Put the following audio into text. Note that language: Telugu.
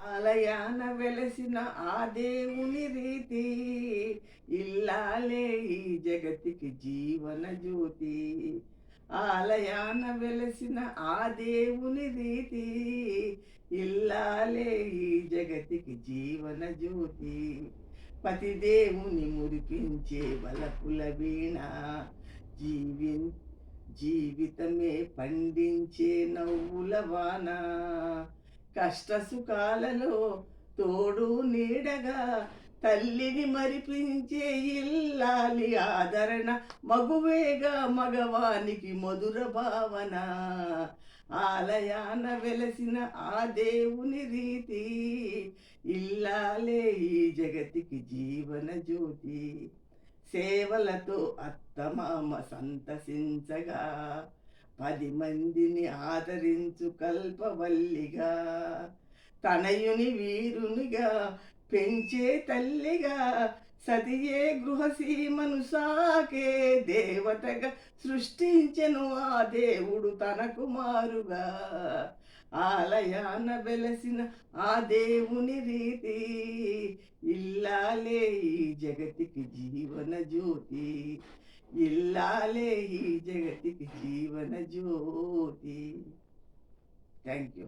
ఆలయాన వెలసిన ఆ దేవుని రీతి, ఇల్లాలే ఈ జగతికి జీవన జ్యోతి. ఆలయాన వెలసిన ఆ దేవుని రీతి, ఇల్లాలే ఈ జగతికి జీవన జ్యోతి. పతిదేవుని మురిపించే వలపుల వీణ, జీవిన్ జీవితమే పండించే నవ్వుల వాన. కష్ట సుఖాలలో తోడు నీడగా తల్లిని మరిపించే ఇల్లాలి ఆదరణ, మగువేగా మగవానికి మధుర భావన. ఆలయాన వెలసిన ఆ దేవుని రీతి, ఇల్లాలే ఈ జగతికి జీవన జ్యోతి. సేవలతో అత్తమామ సంతసించగా, 10 మందిని ఆదరించు కల్పవల్లిగా, తనయుని వీరునిగా పెంచే తల్లిగా, సతియే గృహసీమను సాకే దేవతగా సృష్టించెను ఆ దేవుడు తన కుమారుగా. ఆలయాన వెలసిన ఆ దేవుని రీతి, ఇల్లాలే ఈ జగతికి జీవన జ్యోతి. ఇల్లాలే ఈ జగతికి జీవన జ్యోతి. Thank you.